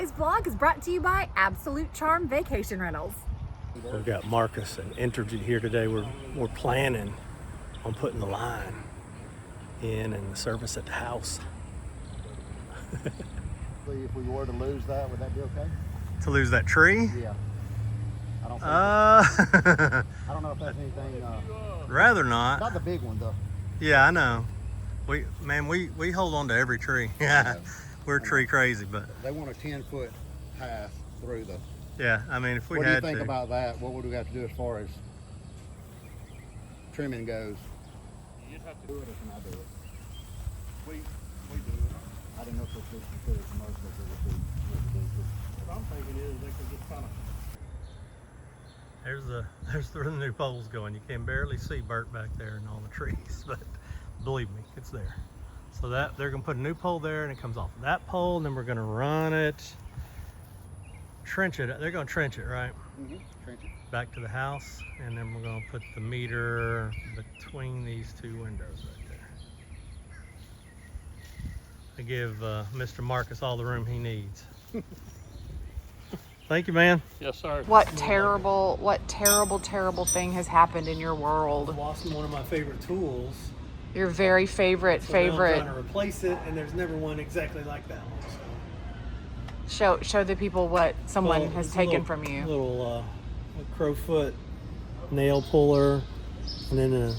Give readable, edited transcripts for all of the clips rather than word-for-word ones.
Today's vlog is brought to you by Absolute Charm Vacation Rentals. We've got Marcus and Entergy here today. We're planning on putting the line in and the service at the house. If we were to lose that, would that be okay? To lose that tree? Yeah. I don't think I don't know if that's anything. rather not. Not the big one though. Yeah, I know. We hold on to every tree. Yeah, we're tree crazy, but They want a 10-foot path through the. yeah, I mean, if we What do you had think to. about that? What would we have to do as far as trimming goes? You'd have to Do it, or can I do it? We do it. I didn't know if this was considered commercial. What I'm thinking is they could just kind of. There's the new poles going. You can barely see Bert back there and all the trees, but believe me, it's there. So that they're gonna put a new pole there, and it comes off of that pole, and then we're gonna run it, trench it. They're gonna trench it, right? Mm-hmm. Trench it. Back to the house, and then we're gonna put the meter between these two windows right there. To give Mr. Marcus all the room he needs. Thank you, man. Yes, sir. What terrible thing has happened in your I world? lost one of my favorite tools. Your very favorite. So now I'm trying to replace it, and there's never one exactly like that one. So. Show the people what someone Well, has it's a taken little- from you. Little crowfoot nail puller, and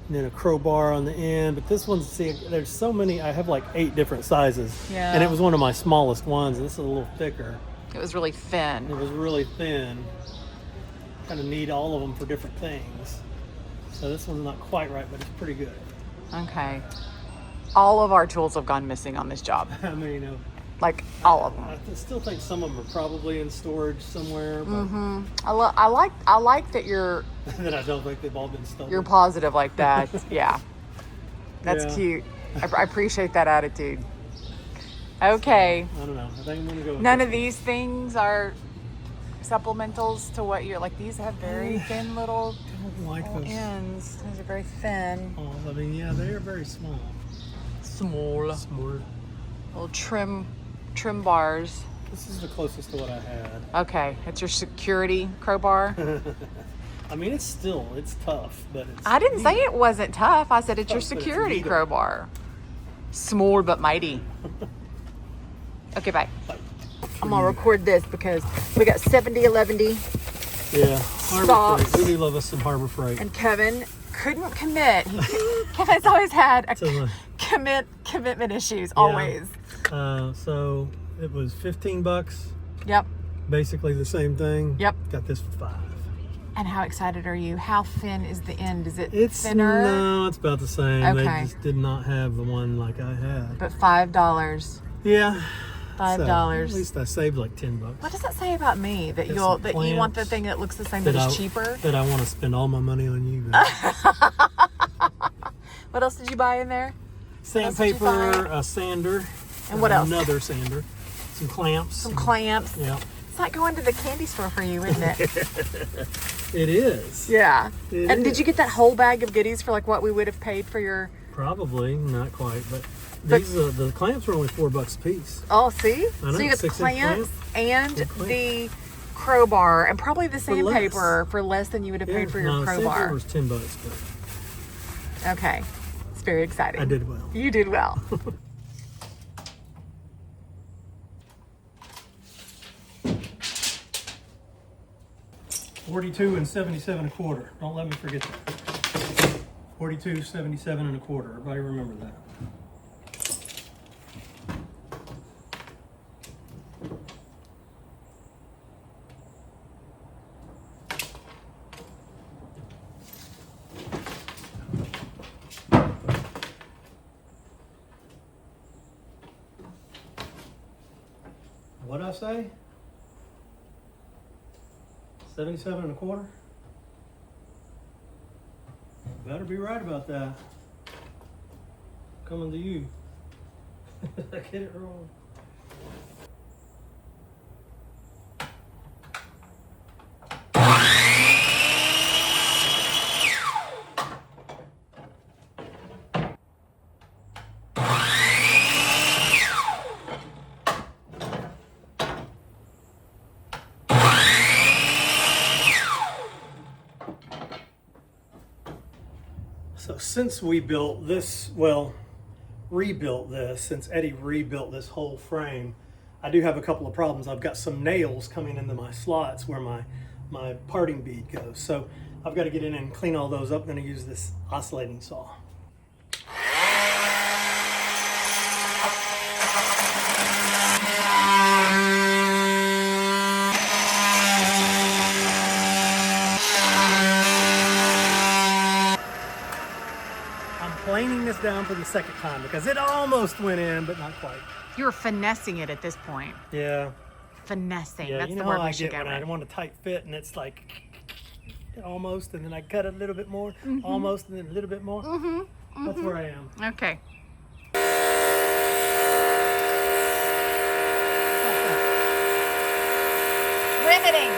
then a crowbar on the end. But this one's, see, there's so many. I have like 8 different sizes. Yeah. And it was one of my smallest ones. This is a little thicker. It was really It thin. was really thin. Kind of need all of them for different things. So this one's not quite right, but it's pretty good. Okay. All of our tools have gone missing on this job. I mean, Like all of them. I still think some of them are probably in storage somewhere, but I like that you're that I don't think they've all been stolen. positive like that. Yeah. That's Yeah. cute. I appreciate that attitude. Okay. I don't know. I think I'm gonna go with None this of these things are supplementals to what you're like. These have very thin little one. I don't like those. ends. These are very thin. Oh, I mean, yeah, they are very small. Small. Small. Little trim bars. This is the closest to what I had. Okay. It's your security crowbar. I mean, it's tough, but it's. I didn't say it wasn't tough. I said it's your Tough, but it's security needle. crowbar. Small but mighty. Okay, bye. I'm gonna record this because we got 70-11 Yeah, Harbor Socks. Freight. We do love us some Harbor Freight. and Kevin couldn't commit. Kevin's always had a So, commitment issues. Always. so it was $15. Yep. Basically the same thing. Yep. Got this for $5. And how excited are you? How thin is the end? Is it It's thinner? No, it's about the same. Okay. They just did not have the one like I had. But $5. Yeah. $5. So, at least I saved like $10. What does that say about me? That Get you some want the clamps thing that looks the same but is cheaper? That I want to spend all my money on you guys. What else did you buy in there? Sandpaper, find? a sander, And what else? Another sander, some clamps. Some clamps. Yeah, It's like going to the candy store for you, isn't it? it is. Yeah. It And is. did you get that whole bag of goodies for like what we would have paid for your? Probably not quite, but But- these the clamps were only $4 a piece. Oh, see? I know, So you got the 6-inch clamps and Good clamp. the crowbar and probably the less. sandpaper for less than you would have paid for your no, the crowbar. sandpaper was $10, but Okay. It's very exciting. I did well. You did well. $42 and $77 a quarter. Don't let me forget that. $42, $77 and a quarter. Everybody remember that. What'd I say? 77 and a quarter? Better be right about that. Coming to you. I get it wrong. So since we built this, well, rebuilt this, since Eddie rebuilt this whole frame, I do have a couple of problems. I've got some nails coming into my slots where my parting bead goes. So I've got to get in and clean all those up. I'm going to use this oscillating saw. Planing this down for the second time because it almost went in, but not quite. You're finessing it at this point. Yeah. Finessing. Yeah, That's you the know word how we I should get go when I with. want a tight fit and it's like almost, and then I cut it a little bit more, almost, and then a little bit more. That's where I am. Okay. Riveting.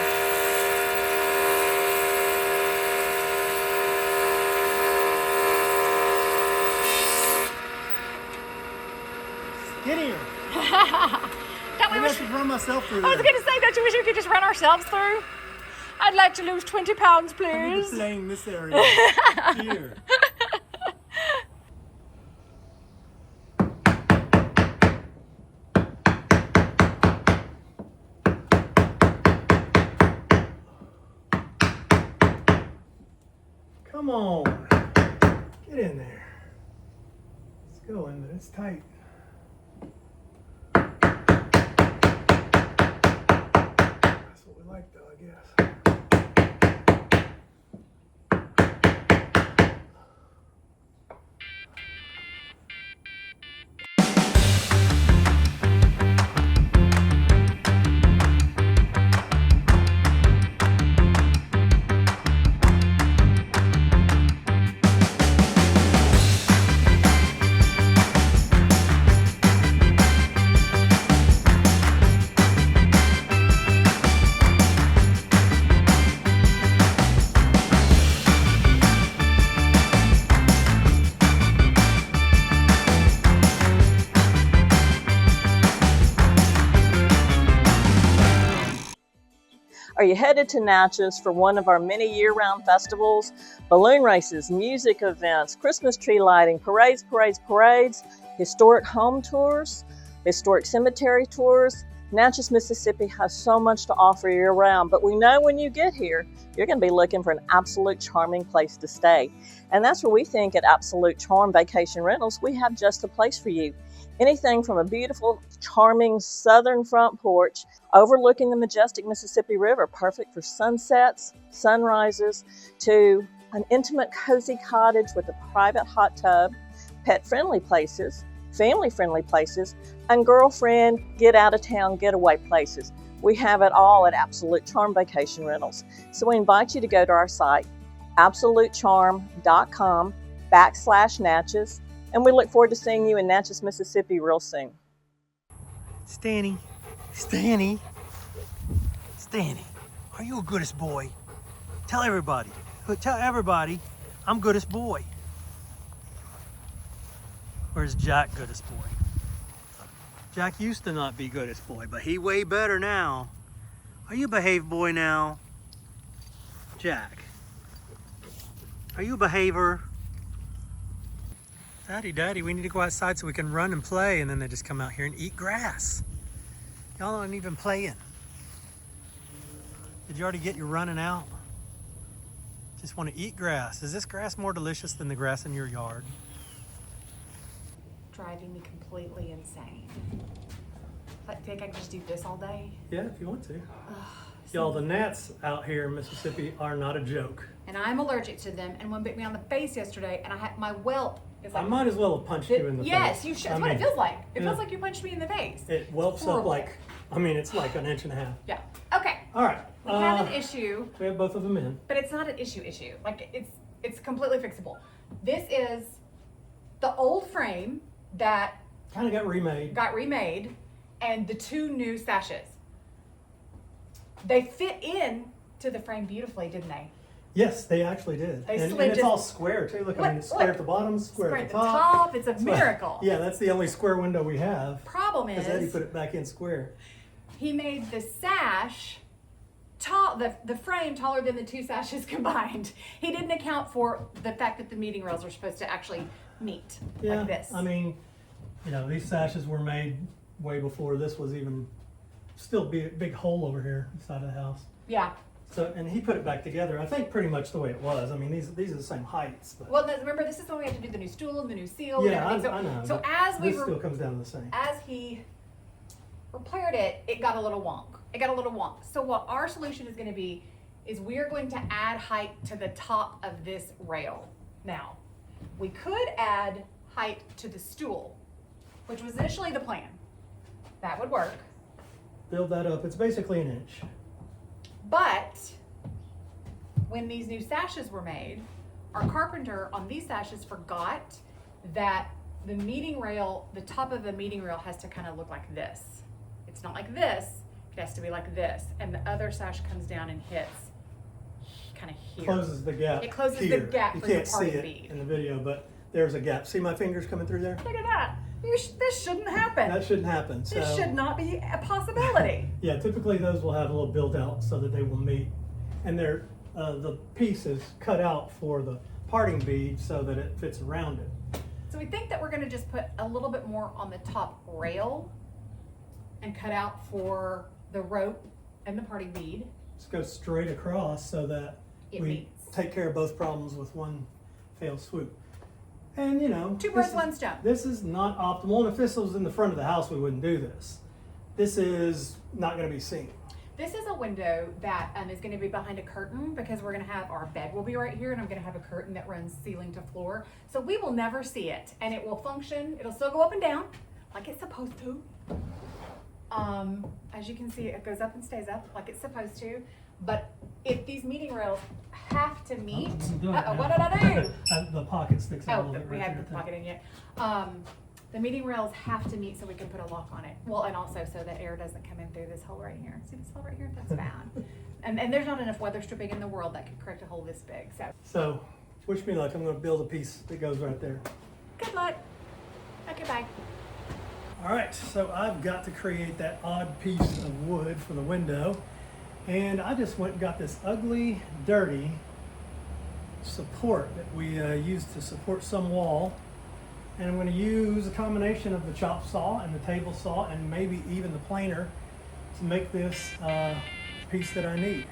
Get here. Don't we I wish, have to run myself through I was there. going to say, don't you wish we could just run ourselves through? I'd like to lose 20 pounds, I need to please. plane this area. Here. Come on. Get in there. Let's go in there. It's tight. That's what we like, though, I guess. Are you headed to Natchez for one of our many year-round festivals? Balloon races, music events, Christmas tree lighting, parades, historic home tours, historic cemetery tours. Natchez, Mississippi has so much to offer year-round, but we know when you get here, you're going to be looking for an absolute charming place to stay. And that's where we think at Absolute Charm Vacation Rentals, we have just the place for you. Anything from a beautiful, charming southern front porch overlooking the majestic Mississippi River, perfect for sunsets, sunrises, to an intimate, cozy cottage with a private hot tub, pet-friendly places, family-friendly places, and girlfriend, get-out-of-town, getaway places. We have it all at Absolute Charm Vacation Rentals. So we invite you to go to our site, absolutecharm.com/Natchez, and we look forward to seeing you in Natchez, Mississippi real soon. Stanny, are you a goodest boy? Tell everybody, I'm goodest boy. Where's Jack, goodest boy? Jack used to not be goodest boy, but he way better now. Are you a behave boy now? Jack, are you a behaver? Daddy, we need to go outside so we can run and play, and then they just come out here and eat grass. Y'all aren't even playing. Did you already get your running out? Just want to eat grass. Is this grass more delicious than the grass in your yard? Driving me completely insane. I think I can just do this all day. Yeah, if you want to. Y'all, the gnats out here in Mississippi are not a joke. And I'm allergic to them, and one bit me on the face yesterday, and I had my whelp is like. I might as well have punched you in the face. Yes, you should. That's what it feels like. It yeah. feels like you punched me in the face. It whelps up Horrible. like, it's like an inch and a half. Yeah. Okay. All right. We have an issue, We have both of them in. but it's not an issue. Like it's completely fixable. This is the old frame that Kind of got remade. got remade, and the two new sashes. They fit in to the frame beautifully, didn't they? Yes, they actually did. They and slid it's just- all square too. Look, Look, it's square look. at the bottom, square Square at the top. It's a miracle. Yeah, that's the only square window we have. Problem Because Eddie is, put it back in square. he made the sash the frame taller than the two sashes combined. He didn't account for the fact that the meeting rails are supposed to actually meet like this. I mean, you know, these sashes were made way before this was even still be a big hole over here inside of the house. Yeah. So, and he put it back together, I think pretty much the way it was. I mean, these are the same heights. But Well, remember, this is when we had to do the new stool and the new seal. yeah, and everything. I know. So but as we this were, still comes down to the same. as he repaired it, it got a little wonk. It got a little wonk. So what our solution is going to be is we are going to add height to the top of this rail. Now, we could add height to the stool, which was initially the plan. That would work. Build that up. It's basically an inch. But when these new sashes were made, our carpenter on these sashes forgot that the meeting rail, the top of the meeting rail has to kind of look like this. It's not like this, it has to be like this. And the other sash comes down and hits kind of here. Closes the gap. It closes the here. gap You for the can't see party it bead. in the video, but there's a gap. See my fingers coming through there? Look at that. This shouldn't happen. That shouldn't happen. So This should not be a possibility. yeah, typically those will have a little build out so that they will meet, and they're the piece is cut out for the parting bead so that it fits around it. So we think that we're gonna just put a little bit more on the top rail and cut out for the rope and the parting bead. Just go straight across so that It we meets. take care of both problems with one fell swoop. And you know, Two this birds, is- one stone. This is not optimal, and if this was in the front of the house, we wouldn't do this. This is not going to be seen. This is a window that is going to be behind a curtain because we're going to have our bed will be right here, and I'm going to have a curtain that runs ceiling to floor. So we will never see it, and it will function. It'll still go up and down like it's supposed to. As you can see, it goes up and stays up like it's supposed to. But if these meeting rails have to meet, I'm doing it what now. did I do? The pocket sticks out a Oh, little bit. we right haven't there, put the I think. pocket in yet. The meeting rails have to meet so we can put a lock on it. Well, and also so that air doesn't come in through this hole right here. See this hole right here? That's bad. And there's not enough weather stripping in the world that could correct a hole this big. So So, wish me luck. I'm going to build a piece that goes right there. good luck. Okay, bye. All right, so I've got to create that odd piece of wood for the window. And I just went and got this ugly, dirty support that we used to support some wall. And I'm going to use a combination of the chop saw and the table saw and maybe even the planer to make this piece that I need.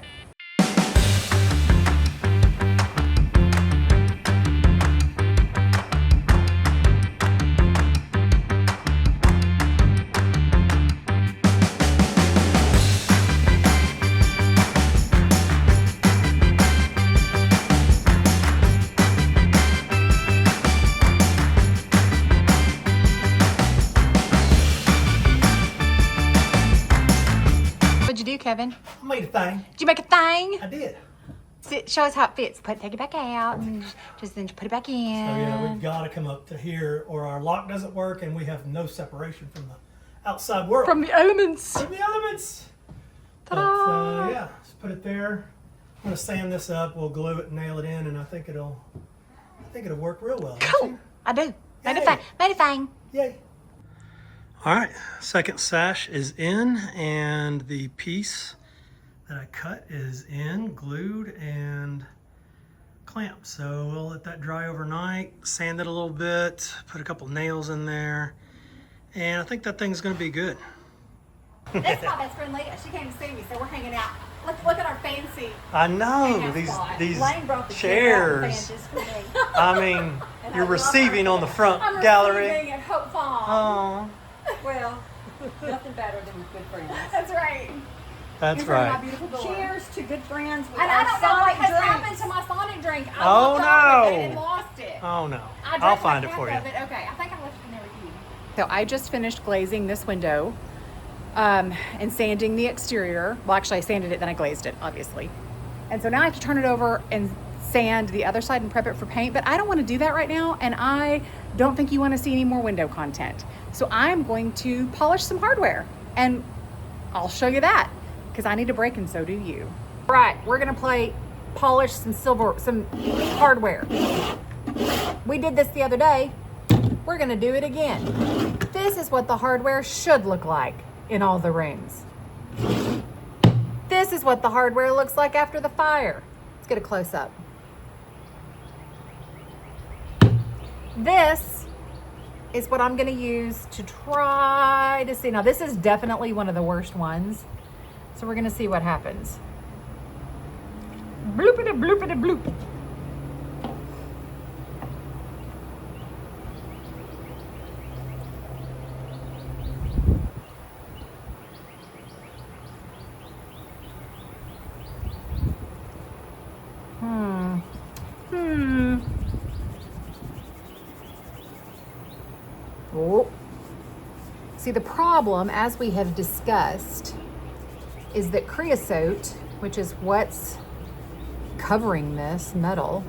What'd you do, Kevin? I made a thing. Did you make a thing? I did. Show us how it fits. Take it back out and just then put it back in. So yeah, we've got to come up to here or our lock doesn't work and we have no separation from the outside world. From the elements. From the elements. Ta-da! But yeah, just put it there. I'm gonna sand this up. We'll glue it and nail it in, and I think it'll work real well. Cool. I do. Made a Yay. thing. Made a thing. Yay! All right, second sash is in, and the piece that I cut is in, glued and clamped. So we'll let that dry overnight, sand it a little bit, put a couple nails in there, and I think that thing's gonna be good. That's my best friend Leah. She came to see me, so we're hanging out. Look at our fancy I know hangout spot. these Lane brought the chairs. chairs. Just for me. I mean, And you're I love receiving our- on the front I'm gallery. receiving at Hope Farm. Oh, Well, nothing better than good friends. That's right. that's In front of my right. beautiful door. Cheers to good friends with And I our don't know what Sonic has drinks. happened to my Sonic drink. I Oh, walked off with it no. and lost it. Oh no, I drank I'll like find it half for you. of it. Okay, I think I left it in there with you. So I just finished glazing this window and sanding the exterior. Well, actually, I sanded it, then I glazed it, obviously. And so now I have to turn it over and sand the other side and prep it for paint, but I don't want to do that right now, and I don't think you want to see any more window content. So I'm going to polish some hardware, and I'll show you that, because I need a break and so do you. Right, we're gonna polish some hardware. We did this the other day. We're gonna do it again. This is what the hardware should look like in all the rooms. This This is what the hardware looks like after the fire. Let's get a close up. This is what I'm gonna use to try to see. Now this is definitely one of the worst ones. So we're gonna see what happens. Bloopity bloopity bloop. Oh. See, the problem, as we have discussed, is that creosote, which is what's covering this metal,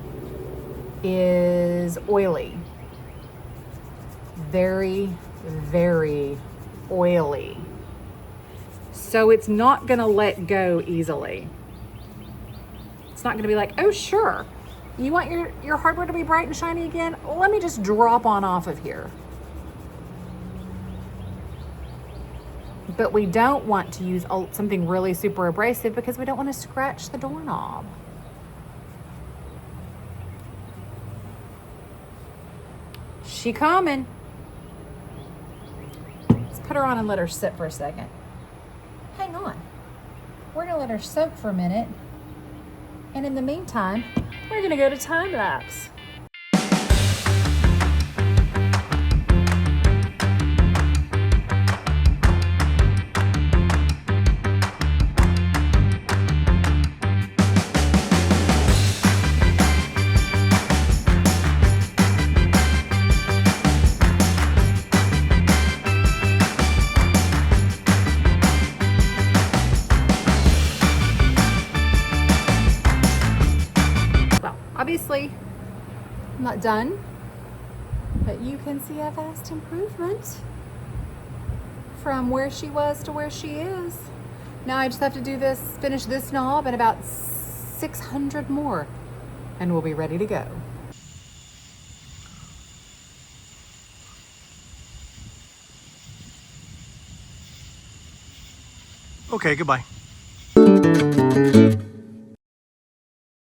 is oily. Very, very oily. So it's not gonna let go easily. It's not gonna be like, oh sure, you want your hardware to be bright and shiny again? Let me just drop on off of here. But we don't want to use something really super abrasive because we don't want to scratch the doorknob. She coming. Let's put her on and let her sit for a second. Hang on. We're gonna let her soak for a minute. And in the meantime, we're gonna go to time lapse. Obviously, I'm not done, but you can see a vast improvement from where she was to where she is. Now I just have to do this, finish this knob and about 600 more, and we'll be ready to go. Okay, goodbye.